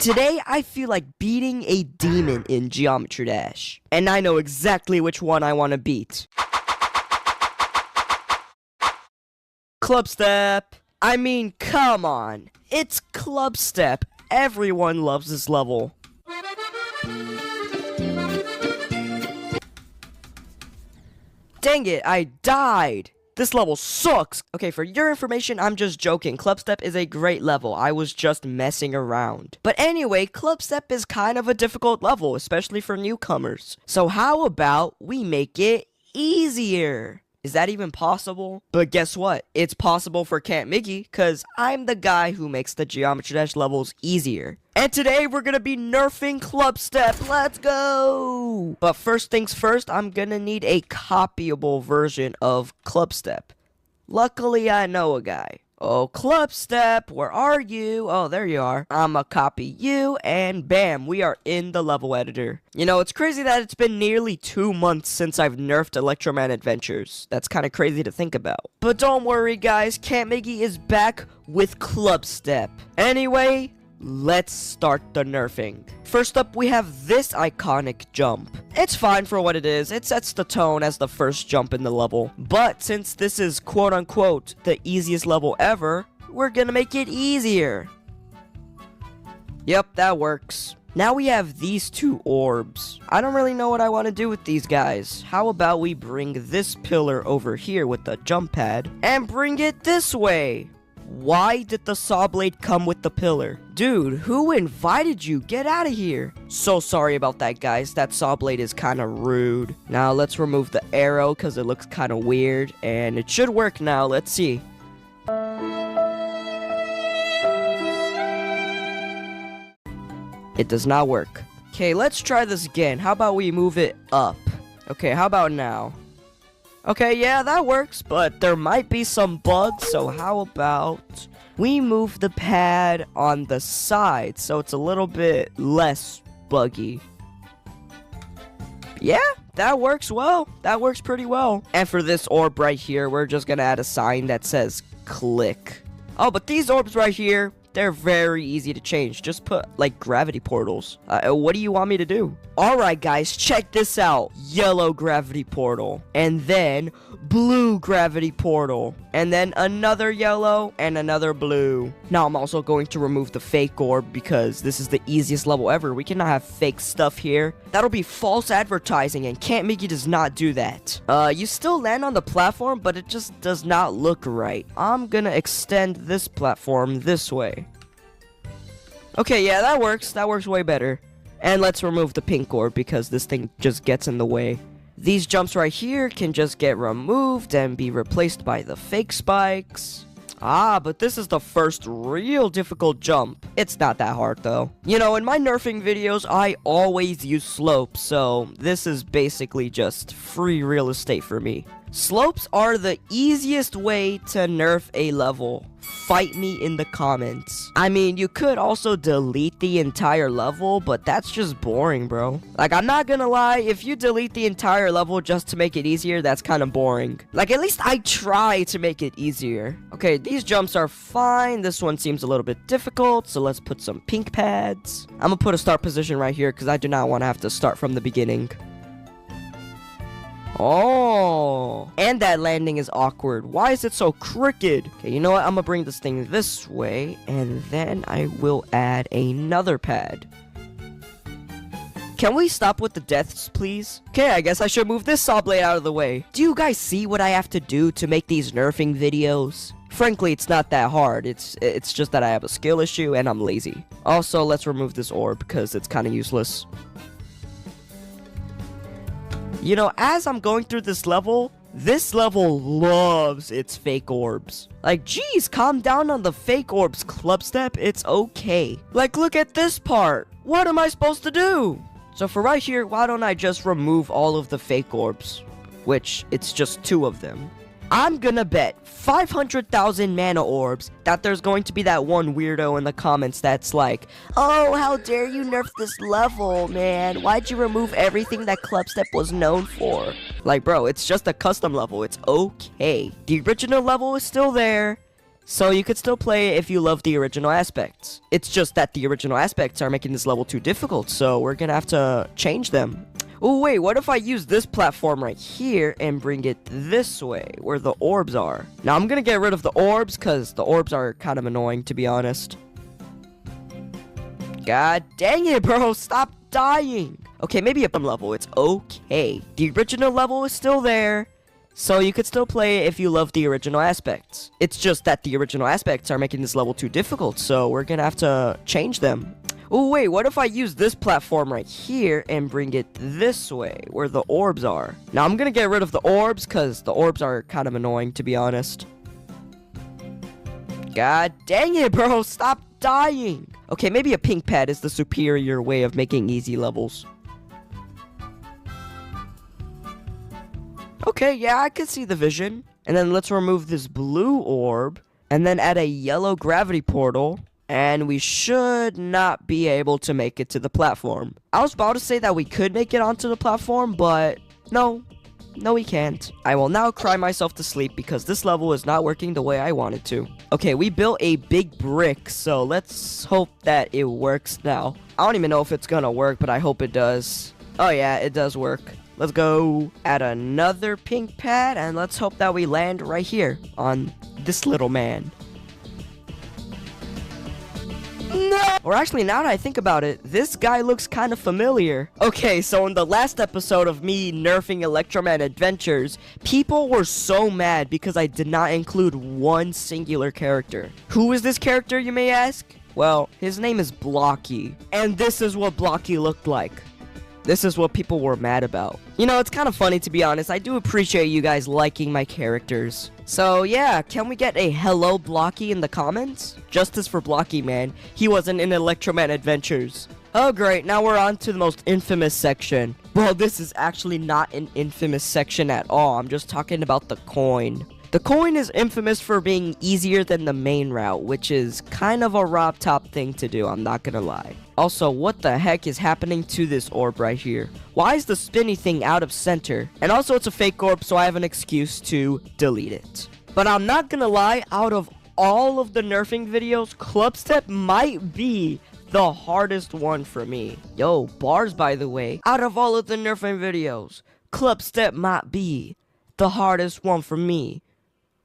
Today, I feel like beating a demon in Geometry Dash. And I know exactly which one I want to beat. Clubstep! I mean, come on. It's Clubstep. Everyone loves this level. Dang it, I died! This level sucks! Okay, for your information, I'm just joking. Clubstep is a great level. I was just messing around. But anyway, Clubstep is kind of a difficult level, especially for newcomers. So how about we make it easier? Is that even possible? But guess what? It's possible for Camp Miggy, because I'm the guy who makes the Geometry Dash levels easier. And today, we're gonna be nerfing Clubstep. Let's go! But first things first, I'm gonna need a copyable version of Clubstep. Luckily, I know a guy. Oh, Clubstep, where are you? Oh, there you are. I'ma copy you, and bam, we are in the level editor. You know, it's crazy that it's been nearly 2 months since I've nerfed Electroman Adventures. That's kind of crazy to think about. But don't worry, guys, Camp Miggy is back with Clubstep. Anyway, let's start the nerfing. First up, we have this iconic jump. It's fine for what it is. It sets the tone as the first jump in the level. But since this is quote-unquote the easiest level ever, we're gonna make it easier. Yep, that works. Now we have these two orbs. I don't really know what I want to do with these guys. How about we bring this pillar over here with the jump pad and bring it this way? Why did the saw blade come with the pillar? Dude, who invited you? Get out of here. So sorry about that, guys. That saw blade is kind of rude. Now let's remove the arrow because it looks kind of weird. And it should work now. Let's see. It does not work. Okay, let's try this again. How about we move it up? Okay, how about now? Okay, yeah, that works, but there might be some bugs, so how about we move the pad on the side so it's a little bit less buggy. Yeah, that works well. That works pretty well. And for this orb right here, we're just gonna add a sign that says click. Oh, but these orbs right here, they're very easy to change. Just put, like, gravity portals. What do you want me to do? Alright, guys, check this out. Yellow gravity portal. And then blue gravity portal. And then another yellow and another blue. Now, I'm also going to remove the fake orb because this is the easiest level ever. We cannot have fake stuff here. That'll be false advertising, and Camp Miggy does not do that. You still land on the platform, but it just does not look right. I'm gonna extend this platform this way. Okay, yeah, that works. That works way better. And let's remove the pink orb because this thing just gets in the way. These jumps right here can just get removed and be replaced by the fake spikes. Ah, but this is the first real difficult jump. It's not that hard, though. You know, in my nerfing videos, I always use slopes, so this is basically just free real estate for me. Slopes are the easiest way to nerf a level. Fight me in the comments. I mean, you could also delete the entire level, but that's just boring, bro. Like, I'm not gonna lie, if you delete the entire level just to make it easier, that's kind of boring. Like, at least I try to make it easier. Okay, these jumps are fine. This one seems a little bit difficult, so let's put some pink pads. I'm gonna put a start position right here because I do not want to have to start from the beginning. Oh, and that landing is awkward. Why is it so crooked? Okay, you know what? I'm gonna bring this thing this way, and then I will add another pad. Can we stop with the deaths, please? Okay, I guess I should move this saw blade out of the way. Do you guys see what I have to do to make these nerfing videos? Frankly, it's not that hard. It's just that I have a skill issue and I'm lazy. Also, let's remove this orb because it's kind of useless. You know, as I'm going through this level loves its fake orbs. Like, geez, calm down on the fake orbs, Clubstep. It's okay. Like, look at this part. What am I supposed to do? So for right here, why don't I just remove all of the fake orbs? Which, it's just 2 of them. I'm gonna bet 500,000 mana orbs that there's going to be that one weirdo in the comments that's like, oh, how dare you nerf this level, man? Why'd you remove everything that Clubstep was known for? Like, bro, it's just a custom level. It's okay. The original level is still there. so you could still play it if you love the original aspects. It's just that the original aspects are making this level too difficult, so we're gonna have to change them. Oh wait, what if I use this platform right here and bring it this way, where the orbs are? Now I'm gonna get rid of the orbs, because the orbs are kind of annoying, to be honest. God dang it, bro, stop dying. Okay, maybe a level, it's okay. The original level is still there, so you could still play it if you love the original aspects. It's just that the original aspects are making this level too difficult, so we're gonna have to change them. Oh wait, what if I use this platform right here and bring it this way, where the orbs are? Now I'm gonna get rid of the orbs, because the orbs are kind of annoying, to be honest. God dang it, bro, stop dying. Okay, maybe a pink pad is the superior way of making easy levels. Okay, yeah, I can see the vision. And then let's remove this blue orb, and then add a yellow gravity portal, and we should not be able to make it to the platform. I was about to say that we could make it onto the platform, but no, we can't. I will now cry myself to sleep because this level is not working the way I want it to. Okay, we built a big brick, so let's hope that it works now. I don't even know if it's gonna work, but I hope it does. Oh yeah, it does work. Let's go add another pink pad, and let's hope that we land right here on this little man. No! Or actually, now that I think about it, this guy looks kind of familiar. Okay, so in the last episode of me nerfing Electroman Adventures, people were so mad because I did not include one singular character. Who is this character, you may ask? Well, his name is Blocky, and this is what Blocky looked like. This is what people were mad about. You know, it's kind of funny, to be honest. I do appreciate you guys liking my characters. So, yeah, can we get a hello Blocky in the comments? Justice for Blocky, man. He wasn't in Electroman Adventures. Oh, great. Now we're on to the most infamous section. Well, this is actually not an infamous section at all. I'm just talking about the coin. The coin is infamous for being easier than the main route, which is kind of a Rob Top thing to do, I'm not gonna lie. Also, what the heck is happening to this orb right here? Why is the spinny thing out of center? And also, it's a fake orb, so I have an excuse to delete it. But I'm not gonna lie, out of all of the nerfing videos, Clubset might be the hardest one for me. Yo, bars, by the way. Out of all of the nerfing videos, Clubset might be the hardest one for me.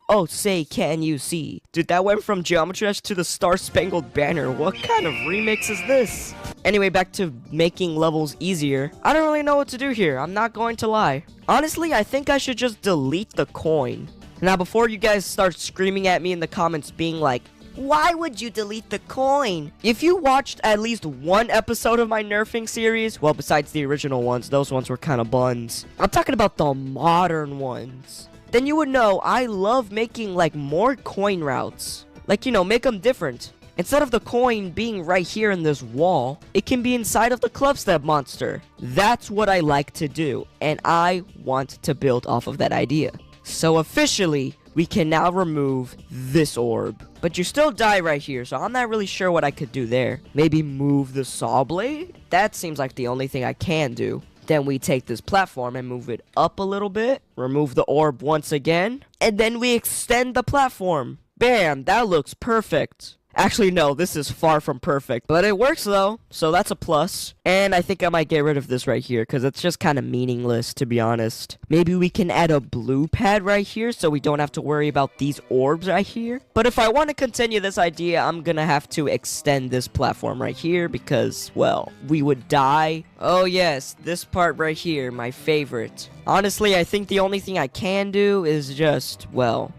Oh, say, can you see? Dude, that went from Geometry Dash to the Star Spangled Banner. What kind of remix is this? Anyway, back to making levels easier. I don't really know what to do here. I'm not going to lie. Honestly, I think I should just delete the coin. Now, before you guys start screaming at me in the comments being like, why would you delete the coin? If you watched at least one episode of my nerfing series, well, besides the original ones, those ones were kind of buns. I'm talking about the modern ones. Then you would know I love making like more coin routes. Like, you know, make them different. Instead of the coin being right here in this wall, it can be inside of the Clubset monster. That's what I like to do, and I want to build off of that idea. So officially, we can now remove this orb. But you still die right here, so I'm not really sure what I could do there. Maybe move the saw blade? That seems like the only thing I can do. Then we take this platform and move it up a little bit. Remove the orb once again. And then we extend the platform. Bam, that looks perfect. Actually, no, this is far from perfect. But it works, though, so that's a plus. And I think I might get rid of this right here, because it's just kind of meaningless, to be honest. Maybe we can add a blue pad right here, so we don't have to worry about these orbs right here. But if I want to continue this idea, I'm going to have to extend this platform right here, because, well, we would die. Oh, yes, this part right here, my favorite. Honestly, I think the only thing I can do is just, well,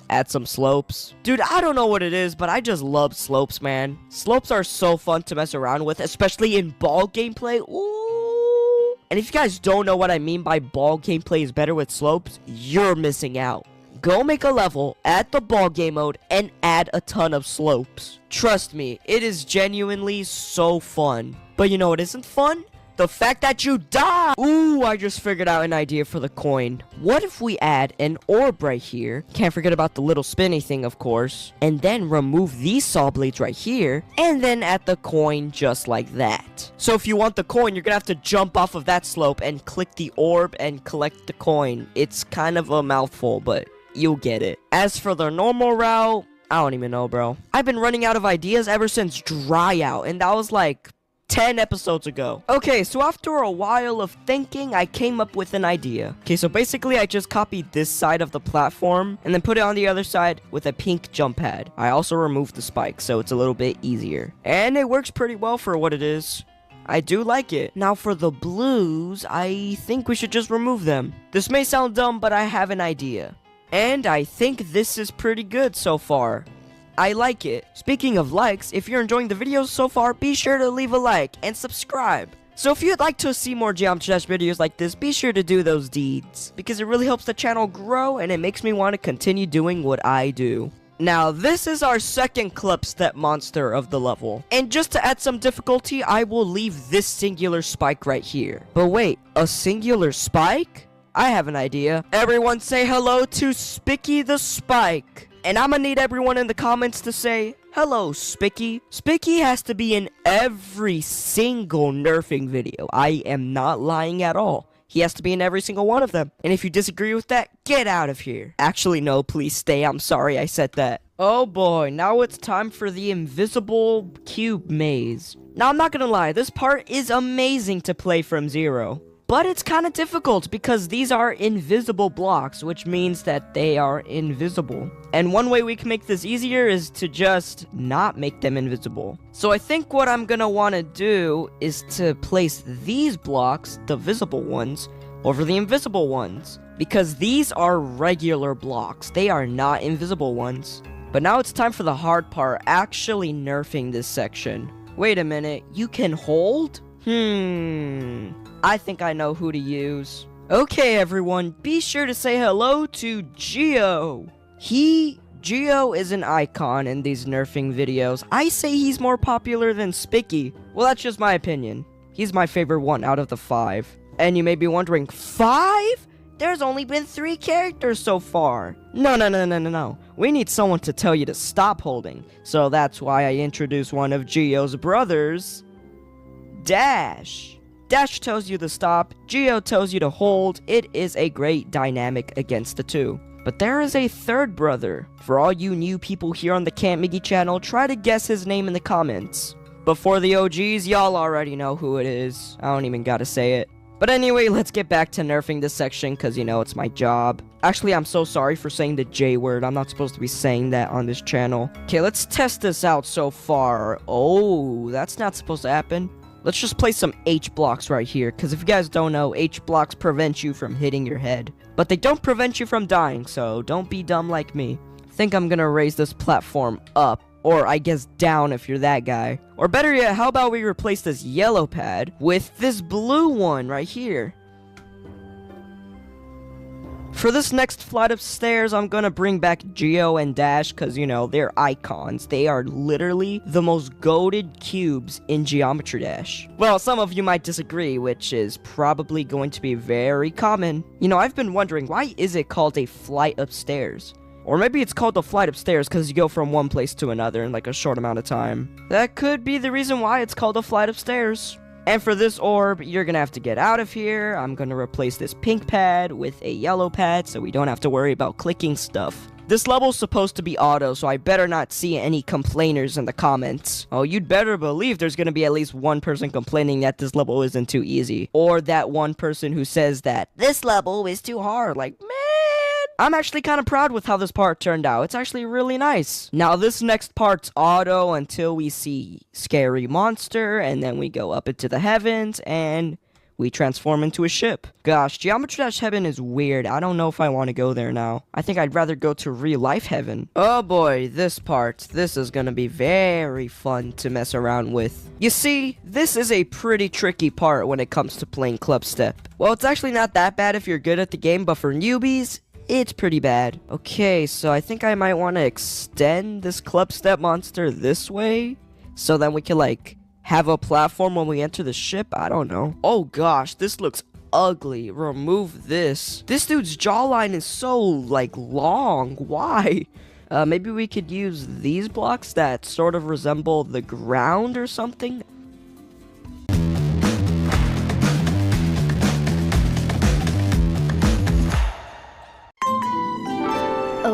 add some slopes. Dude, I don't know what it is, but I just love slopes, man. Slopes are so fun to mess around with, especially in ball gameplay. Ooh. And if you guys don't know what I mean by ball gameplay is better with slopes, you're missing out. Go make a level, add the ball game mode, and add a ton of slopes. Trust me, it is genuinely so fun. But you know what isn't fun? The fact that you die! Ooh, I just figured out an idea for the coin. What if we add an orb right here? Can't forget about the little spinny thing, of course. And then remove these saw blades right here. And then add the coin just like that. So if you want the coin, you're gonna have to jump off of that slope and click the orb and collect the coin. It's kind of a mouthful, but you'll get it. As for the normal route, I don't even know, bro. I've been running out of ideas ever since Dry Out, and that was like 10 episodes ago. Okay, so after a while of thinking, I came up with an idea. Okay, so basically I just copied this side of the platform and then put it on the other side with a pink jump pad. I also removed the spikes, so it's a little bit easier. And it works pretty well for what it is. I do like it. Now for the blues, I think we should just remove them. This may sound dumb, but I have an idea. And I think this is pretty good so far. I like it. Speaking of likes, if you're enjoying the videos so far, be sure to leave a like and subscribe. So if you'd like to see more Geometry Dash videos like this, be sure to do those deeds, because it really helps the channel grow and it makes me want to continue doing what I do. Now, this is our second Clubset monster of the level. And just to add some difficulty, I will leave this singular spike right here. But wait, a singular spike? I have an idea. Everyone say hello to Spicky the Spike. And I'm gonna need everyone in the comments to say, hello, Spicky. Spicky has to be in every single nerfing video. I am not lying at all. He has to be in every single one of them. And if you disagree with that, get out of here. Actually, no, please stay. I'm sorry I said that. Oh boy, now it's time for the invisible cube maze. Now, I'm not gonna lie, this part is amazing to play from zero. But it's kind of difficult because these are invisible blocks, which means that they are invisible. And one way we can make this easier is to just not make them invisible. So I think what I'm gonna want to do is to place these blocks, the visible ones, over the invisible ones. Because these are regular blocks, they are not invisible ones. But now it's time for the hard part, actually nerfing this section. Wait a minute, you can hold? I think I know who to use. Okay, everyone, be sure to say hello to Geo. Geo is an icon in these nerfing videos. I say he's more popular than Spicky. Well, that's just my opinion. He's my favorite one out of the 5. And you may be wondering, 5? There's only been 3 characters so far. No. We need someone to tell you to stop holding. So that's why I introduced one of Geo's brothers, Dash. Dash tells you to stop, Geo tells you to hold. It is a great dynamic against the two. But there is a third brother. For all you new people here on the Camp Miggy channel, try to guess his name in the comments. But for the OGs, y'all already know who it is. I don't even gotta say it. But anyway, let's get back to nerfing this section, because you know it's my job. Actually, I'm so sorry for saying the J word. I'm not supposed to be saying that on this channel. Okay, let's test this out so far. Oh, that's not supposed to happen. Let's just place some H blocks right here, because if you guys don't know, H blocks prevent you from hitting your head. But they don't prevent you from dying, so don't be dumb like me. I think I'm gonna raise this platform up, or I guess down if you're that guy. Or better yet, how about we replace this yellow pad with this blue one right here? For this next flight of stairs, I'm gonna bring back Geo and Dash, because, you know, they're icons. They are literally the most goated cubes in Geometry Dash. Well, some of you might disagree, which is probably going to be very common. You know, I've been wondering, why is it called a flight of stairs? Or maybe it's called a flight of stairs because you go from one place to another in like a short amount of time. That could be the reason why it's called a flight of stairs. And for this orb, you're gonna have to get out of here. I'm gonna replace this pink pad with a yellow pad so we don't have to worry about clicking stuff. This level's supposed to be auto, so I better not see any complainers in the comments. Oh, you'd better believe there's gonna be at least one person complaining that this level isn't too easy. Or that one person who says that this level is too hard. Like, man, I'm actually kind of proud with how this part turned out. It's actually really nice. Now, this next part's auto until we see Scary Monster, and then we go up into the heavens, and we transform into a ship. Gosh, Geometry Dash Heaven is weird. I don't know if I want to go there now. I think I'd rather go to real life heaven. Oh boy, this is gonna be very fun to mess around with. You see, this is a pretty tricky part when it comes to playing Clubset. Well, it's actually not that bad if you're good at the game, but for newbies, it's pretty bad. Okay, so I think I might want to extend this Clubset monster this way, so then we can, like, have a platform when we enter the ship. I don't know. Oh gosh, this looks ugly. Remove this. This dude's jawline is so, like, long. Why? Maybe we could use these blocks that sort of resemble the ground or something.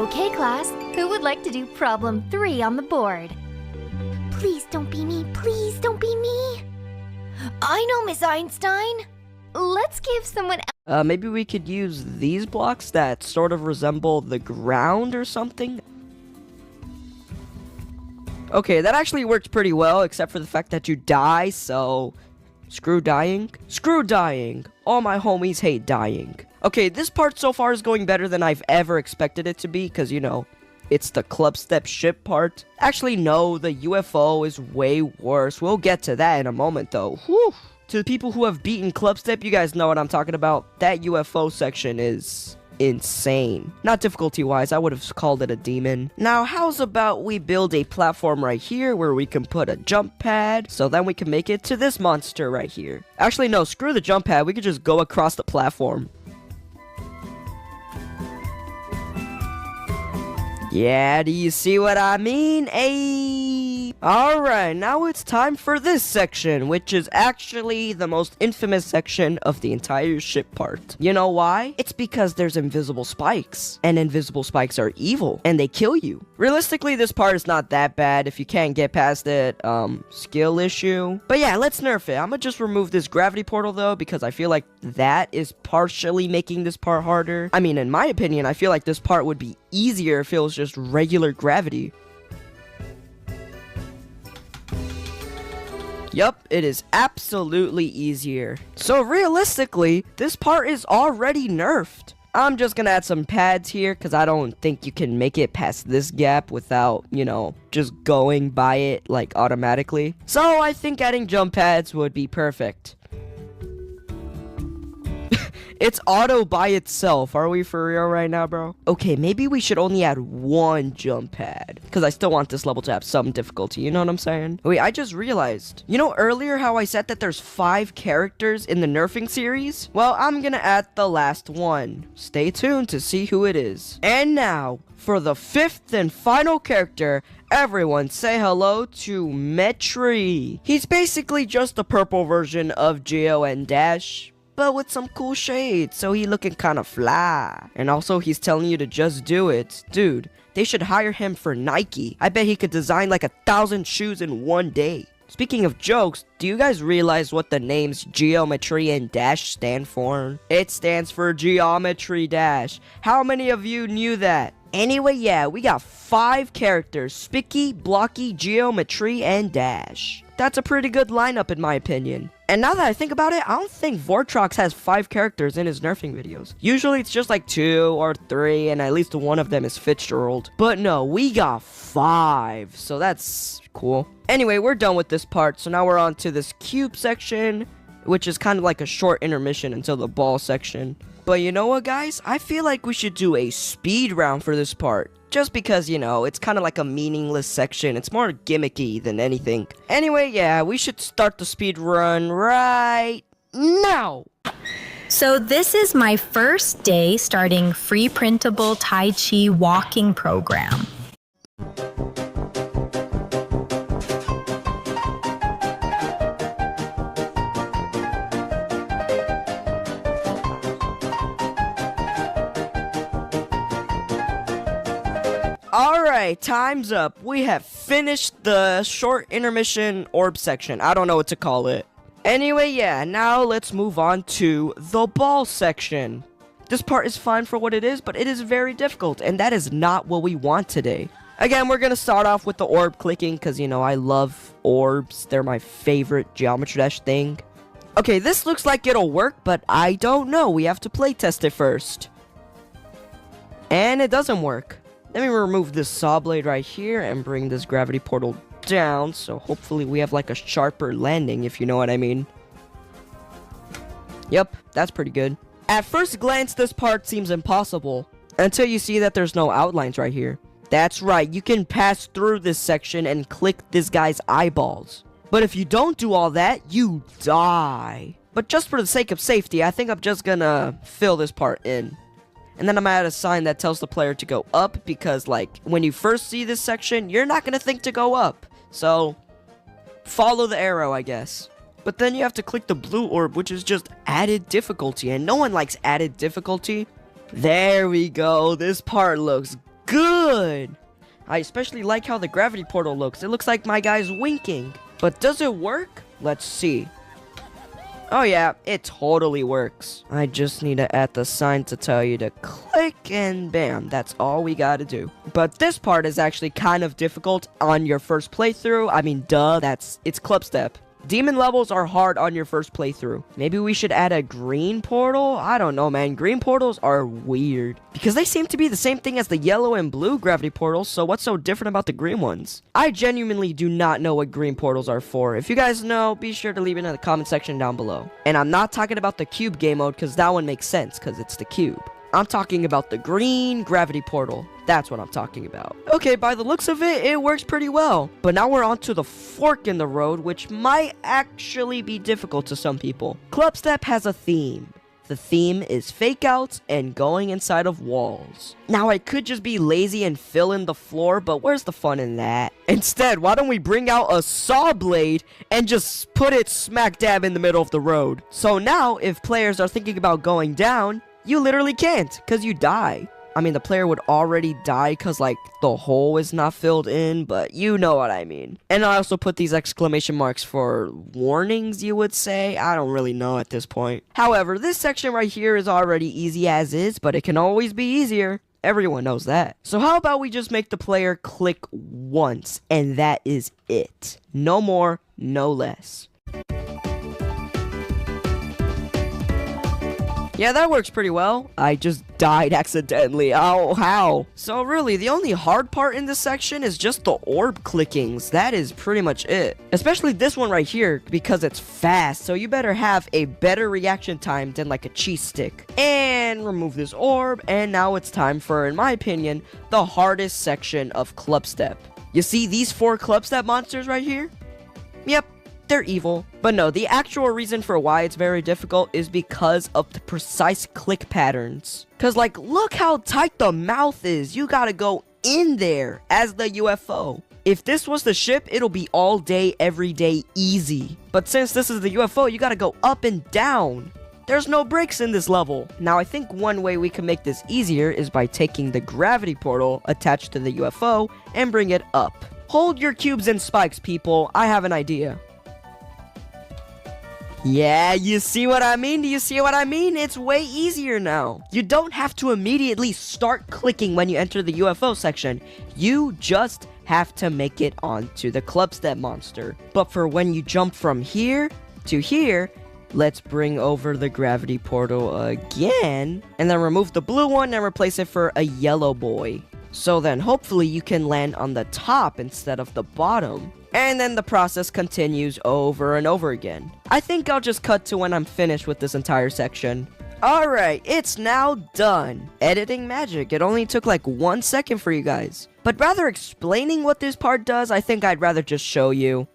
Okay, class, who would like to do problem 3 on the board? Please don't be me. Please don't be me. I know, Miss Einstein. Let's give someone Maybe we could use these blocks that sort of resemble the ground or something. Okay, that actually worked pretty well, except for the fact that you die, so... Screw dying. Screw dying. All my homies hate dying. Okay, this part so far is going better than I've ever expected it to be, because, you know, it's the Clubset ship part. Actually, no, the UFO is way worse. We'll get to that in a moment, though. Whew. To the people who have beaten Clubstep, you guys know what I'm talking about. That UFO section is insane. Not difficulty-wise, I would have called it a demon. Now, how's about we build a platform right here where we can put a jump pad, so then we can make it to this monster right here. Actually, no, screw the jump pad. We could just go across the platform. Yeah, do you see what I mean? Ayy. Alright, now it's time for this section, which is actually the most infamous section of the entire ship part. You know why? It's because there's invisible spikes, and invisible spikes are evil, and they kill you. Realistically, this part is not that bad if you can't get past it, skill issue. But yeah, let's nerf it. I'm gonna just remove this gravity portal though, because I feel like that is partially making this part harder. I mean, in my opinion, I feel like this part would be easier if it was just regular gravity. Yup, it is absolutely easier. So realistically, this part is already nerfed. I'm just gonna add some pads here because I don't think you can make it past this gap without, you know, just going by it like automatically. So I think adding jump pads would be perfect. It's auto by itself. Are we for real right now, bro? Okay, maybe we should only add one jump pad, because I still want this level to have some difficulty, you know what I'm saying? Wait, I just realized. You know earlier how I said that there's 5 characters in the nerfing series? Well, I'm gonna add the last one. Stay tuned to see who it is. And now, for the 5th and final character, everyone say hello to Metri. He's basically just the purple version of Geo and Dash, but with some cool shades, so he looking kinda fly. And also, he's telling you to just do it. Dude, they should hire him for Nike. I bet he could design like 1,000 shoes in one day. Speaking of jokes, do you guys realize what the names Geometry and Dash stand for? It stands for Geometry Dash. How many of you knew that? Anyway, yeah, we got 5 characters: Spicky, Blocky, Geometry, and Dash. That's a pretty good lineup in my opinion. And now that I think about it, I don't think Vortrox has 5 characters in his nerfing videos. Usually it's just like 2 or 3, and at least one of them is Fitzgerald. But no, we got 5, so that's cool. Anyway, we're done with this part, so now we're on to this cube section, which is kind of like a short intermission until the ball section. But you know what, guys? I feel like we should do a speed round for this part. Just because, you know, it's kind of like a meaningless section. It's more gimmicky than anything. Anyway, yeah, we should start the speed run right now. So this is my first day starting free printable Tai Chi walking program. Alright, time's up. We have finished the short intermission orb section. I don't know what to call it. Anyway, yeah, now let's move on to the ball section. This part is fine for what it is, but it is very difficult, and that is not what we want today. Again, we're gonna start off with the orb clicking, because, you know, I love orbs. They're my favorite Geometry Dash thing. Okay, this looks like it'll work, but I don't know. We have to play test it first. And it doesn't work. Let me remove this saw blade right here and bring this gravity portal down, so hopefully we have like a sharper landing, if you know what I mean. Yep, that's pretty good. At first glance, this part seems impossible, until you see that there's no outlines right here. That's right, you can pass through this section and click this guy's eyeballs. But if you don't do all that, you die. But just for the sake of safety, I think I'm just gonna fill this part in. And then I'm gonna add a sign that tells the player to go up, because, like, when you first see this section, you're not gonna think to go up. So, follow the arrow, I guess. But then you have to click the blue orb, which is just added difficulty, and no one likes added difficulty. There we go. This part looks good. I especially like how the gravity portal looks. It looks like my guy's winking. But does it work? Let's see. Oh yeah, it totally works. I just need to add the sign to tell you to click and bam, that's all we gotta do. But this part is actually kind of difficult on your first playthrough. I mean, duh, it's Clubstep. Demon levels are hard on your first playthrough. Maybe we should add a green portal? I don't know, man. Green portals are weird. Because they seem to be the same thing as the yellow and blue gravity portals, so what's so different about the green ones? I genuinely do not know what green portals are for. If you guys know, be sure to leave it in the comment section down below. And I'm not talking about the cube game mode, because that one makes sense, because it's the cube. I'm talking about the green gravity portal. That's what I'm talking about. Okay, by the looks of it, it works pretty well. But now we're on to the fork in the road, which might actually be difficult to some people. Clubstep has a theme. The theme is fake outs and going inside of walls. Now, I could just be lazy and fill in the floor, but where's the fun in that? Instead, why don't we bring out a saw blade and just put it smack dab in the middle of the road? So now, if players are thinking about going down, you literally can't, because you die. I mean, the player would already die because, like, the hole is not filled in, but you know what I mean. And I also put these exclamation marks for warnings, you would say. I don't really know at this point. However, this section right here is already easy as is, but it can always be easier. Everyone knows that. So how about we just make the player click once, and that is it. No more, no less. Yeah, that works pretty well. I just died accidentally. Oh, how? So really, the only hard part in this section is just the orb clickings. That is pretty much it. Especially this one right here, because it's fast. So you better have a better reaction time than like a cheese stick. And remove this orb. And now it's time for, in my opinion, the hardest section of Clubstep. You see these 4 Clubstep monsters right here? Yep. They're evil. But no, the actual reason for why it's very difficult is because of the precise click patterns. Cause like, look how tight the mouth is. You gotta go in there as the UFO. If this was the ship, it'll be all day, every day, easy. But since this is the UFO, you gotta go up and down. There's no breaks in this level. Now, I think one way we can make this easier is by taking the gravity portal attached to the UFO and bring it up. Hold your cubes and spikes, people. I have an idea. Yeah, you see what I mean? Do you see what I mean? It's way easier now. You don't have to immediately start clicking when you enter the UFO section. You just have to make it onto the Clubstep monster. But for when you jump from here to here, let's bring over the gravity portal again, and then remove the blue one and replace it for a yellow boy. So then hopefully you can land on the top instead of the bottom. And then the process continues over and over again. I think I'll just cut to when I'm finished with this entire section. Alright, it's now done. Editing magic. It only took like 1 second for you guys. But rather explaining what this part does, I think I'd rather just show you.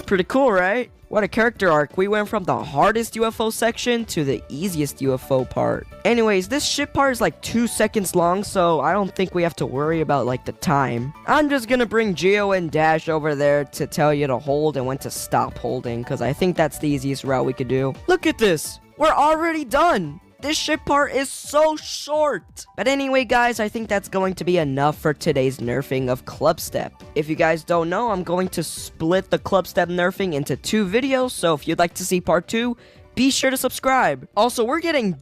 Pretty cool, right? What a character arc. We went from the hardest UFO section to the easiest UFO part. Anyways, this ship part is like 2 seconds long, so I don't think we have to worry about like the time. I'm just gonna bring Geo and Dash over there to tell you to hold and when to stop holding, because I think that's the easiest route we could do. Look at this. We're already done. This ship part is so short. But anyway, guys, I think that's going to be enough for today's nerfing of Clubstep. If you guys don't know, I'm going to split the Clubstep nerfing into 2 videos, so if you'd like to see part 2, be sure to subscribe. Also, we're getting